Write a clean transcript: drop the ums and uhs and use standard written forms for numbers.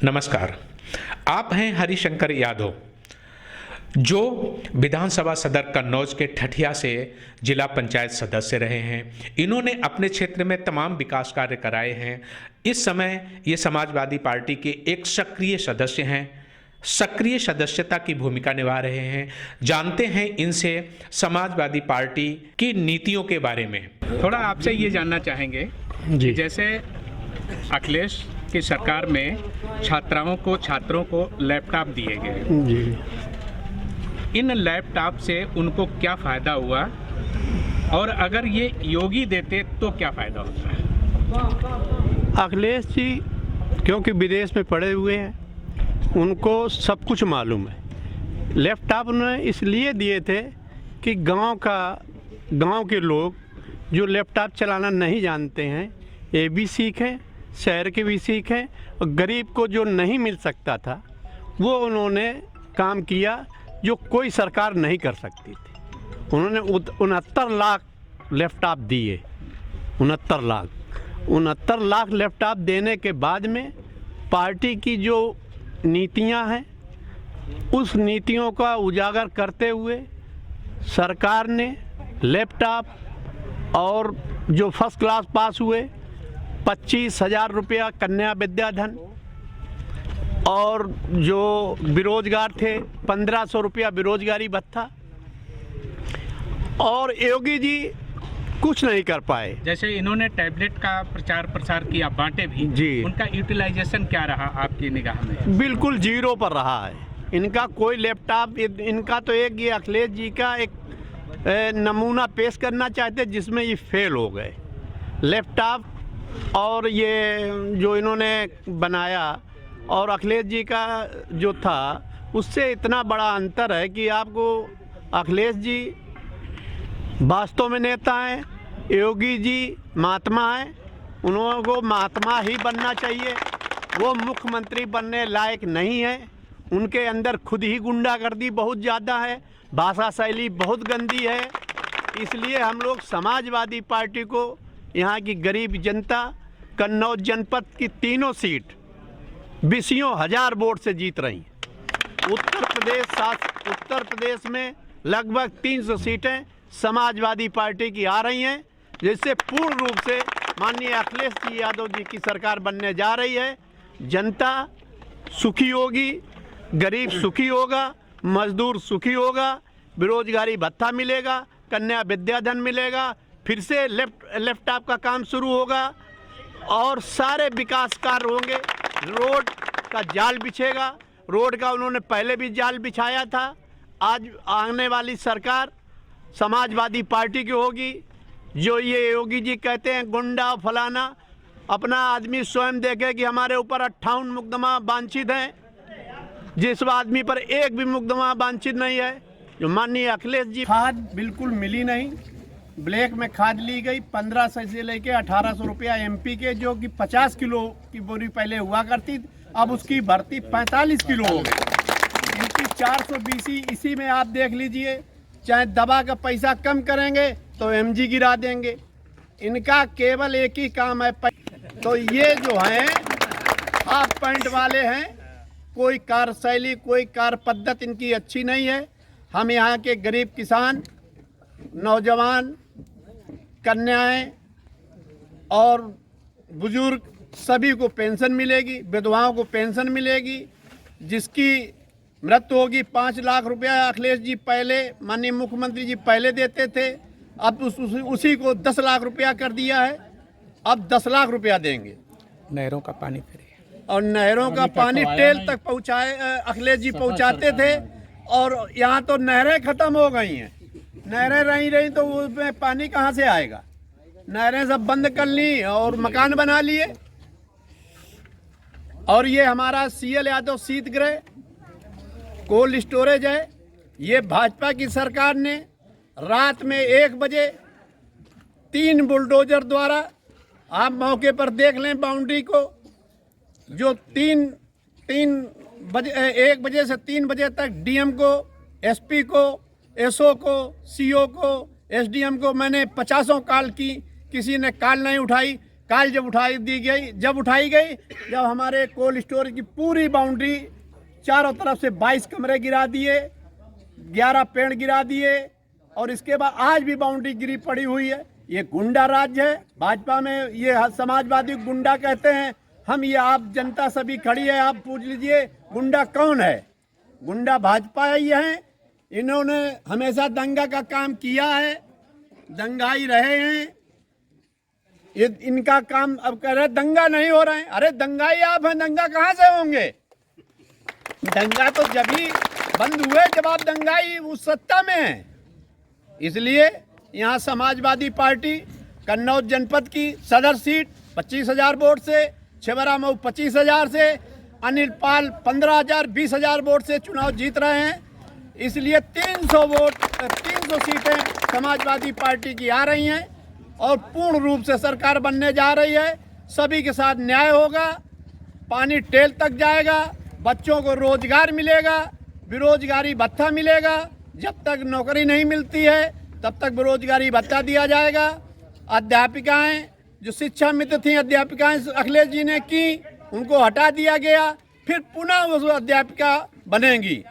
नमस्कार। आप हैं हरिशंकर यादव, जो विधानसभा सदर कन्नौज के ठठिया से जिला पंचायत सदस्य रहे हैं। इन्होंने अपने क्षेत्र में तमाम विकास कार्य कराए हैं। इस समय ये समाजवादी पार्टी के एक सक्रिय सदस्य हैं, सक्रिय सदस्यता की भूमिका निभा रहे हैं। जानते हैं इनसे समाजवादी पार्टी की नीतियों के बारे में। थोड़ा आपसे ये जानना चाहेंगे कि जैसे अखिलेश की सरकार में छात्रों को लैपटॉप दिए गए जी। इन लैपटॉप से उनको क्या फ़ायदा हुआ, और अगर ये योगी देते तो क्या फ़ायदा होता है? अखिलेश जी क्योंकि विदेश में पड़े हुए हैं, उनको सब कुछ मालूम है। लैपटॉप उन्होंने इसलिए दिए थे कि गांव के लोग जो लैपटॉप चलाना नहीं जानते हैं, ये भी सीखें, शहर के भी सीखें, और गरीब को जो नहीं मिल सकता था वो उन्होंने काम किया जो कोई सरकार नहीं कर सकती थी। उन्होंने 69 लाख लैपटॉप दिए। 69 लाख लैपटॉप देने के बाद में पार्टी की जो नीतियां हैं, उस नीतियों का उजागर करते हुए सरकार ने लैपटॉप और जो फर्स्ट क्लास पास हुए 25,000 रुपया कन्या विद्याधन, और जो बेरोजगार थे 1,500 रुपया बेरोजगारी भत्ता। और योगी जी कुछ नहीं कर पाए। जैसे इन्होंने टैबलेट का प्रचार प्रसार किया, बांटे भी जी। उनका यूटिलाइजेशन क्या रहा आपकी निगाह में? बिल्कुल जीरो पर रहा है। इनका कोई लैपटॉप, इनका तो एक ये अखिलेश जी का एक नमूना पेश करना चाहते जिसमें ये फेल हो गए। लैपटॉप और ये जो इन्होंने बनाया और अखिलेश जी का जो था, उससे इतना बड़ा अंतर है कि आपको अखिलेश जी वास्तव में नेता हैं, योगी जी महात्मा हैं। उन्होंने को महात्मा ही बनना चाहिए, वो मुख्यमंत्री बनने लायक नहीं है। उनके अंदर खुद ही गुंडागर्दी बहुत ज़्यादा है, भाषा शैली बहुत गंदी है। इसलिए हम लोग समाजवादी पार्टी को, यहाँ की गरीब जनता, कन्नौज जनपद की तीनों सीट 20,000 वोट से जीत रही हैं। उत्तर प्रदेश में लगभग 300 सीटें समाजवादी पार्टी की आ रही हैं, जिससे पूर्ण रूप से माननीय अखिलेश जी यादव जी की सरकार बनने जा रही है। जनता सुखी होगी, गरीब सुखी होगा, मजदूर सुखी होगा, बेरोजगारी भत्ता मिलेगा, कन्या विद्याधन मिलेगा, फिर से लैपटॉप का काम शुरू होगा और सारे विकास कार्य होंगे। रोड का जाल बिछेगा, रोड का उन्होंने पहले भी जाल बिछाया था। आज आने वाली सरकार समाजवादी पार्टी की होगी। जो ये योगी जी कहते हैं गुंडा फलाना, अपना आदमी स्वयं देखे कि हमारे ऊपर 58 मुकदमा वांछित हैं, जिस आदमी पर एक भी मुकदमा वांछित नहीं है। जो माननीय अखिलेश जी, खाद बिल्कुल मिली नहीं, ब्लैक में खाद ली गई 1500 से लेके 1800 रुपया MP के, जो कि 50 किलो की बोरी पहले हुआ करती, अब उसकी भर्ती 45 किलो हो गई। इनकी 420 इसी में आप देख लीजिए। चाहे दवा का पैसा कम करेंगे तो MG गिरा देंगे। इनका केवल एक ही काम है, तो ये जो हैं हाफ पैंट वाले हैं। कोई कार्यशैली, कोई कार्य पद्धति इनकी अच्छी नहीं है। हम यहाँ के गरीब किसान, नौजवान, कन्याएं और बुजुर्ग सभी को पेंशन मिलेगी, विधवाओं को पेंशन मिलेगी। जिसकी मृत्यु होगी 5 लाख रुपया अखिलेश जी पहले, माननीय मुख्यमंत्री जी पहले देते थे, अब उसी को 10 लाख रुपया कर दिया है। अब 10 लाख रुपया देंगे। नहरों का पानी फ्री, और नहरों का पानी टेल तक पहुँचाए, अखिलेश जी पहुँचाते थे, और यहाँ तो नहरें ख़त्म हो गई हैं। नहरें रही तो उसमें पानी कहाँ से आएगा? नहरें सब बंद कर ली और मकान बना लिए। और ये हमारा CL यादव शीतगृह कोल्ड स्टोरेज है। ये भाजपा की सरकार ने रात में 1 बजे 3 बुलडोजर द्वारा, आप मौके पर देख लें बाउंड्री को, जो 1 बजे से 3 बजे तक DM को, SP को, SO को, CO को, SDM को मैंने 50 कॉल की, किसी ने कॉल नहीं उठाई। काल जब उठाई गई जब हमारे कोल्ड स्टोरेज की पूरी बाउंड्री चारों तरफ से 22 कमरे गिरा दिए, 11 पेड़ गिरा दिए, और इसके बाद आज भी बाउंड्री गिरी पड़ी हुई है। ये गुंडा राज्य है। भाजपा में ये समाजवादी गुंडा कहते हैं। हम ये आप जनता सभी खड़ी है, आप पूछ लीजिए गुंडा कौन है। गुंडा भाजपा ही है। इन्होंने हमेशा दंगा का काम किया है, दंगाई रहे हैं। ये इनका काम अब कह रहे दंगा नहीं हो रहे हैं। अरे दंगाई आप हैं, दंगा कहाँ से होंगे? दंगा तो जब ही बंद हुए जब आप दंगाई उस सत्ता में हैं। इसलिए यहाँ समाजवादी पार्टी कन्नौज जनपद की सदर सीट 25,000 वोट से, छिबरामऊ 25,000 से, अनिल पाल 15,000 20,000 वोट से चुनाव जीत रहे हैं। इसलिए 300 सीटें समाजवादी पार्टी की आ रही हैं और पूर्ण रूप से सरकार बनने जा रही है। सभी के साथ न्याय होगा, पानी टेल तक जाएगा, बच्चों को रोजगार मिलेगा, बेरोजगारी भत्ता मिलेगा। जब तक नौकरी नहीं मिलती है तब तक बेरोजगारी भत्ता दिया जाएगा। अध्यापिकाएं जो शिक्षा मित्र थी, अध्यापिकाएं अखिलेश जी ने की, उनको हटा दिया गया, फिर पुनः वो अध्यापिका बनेंगी।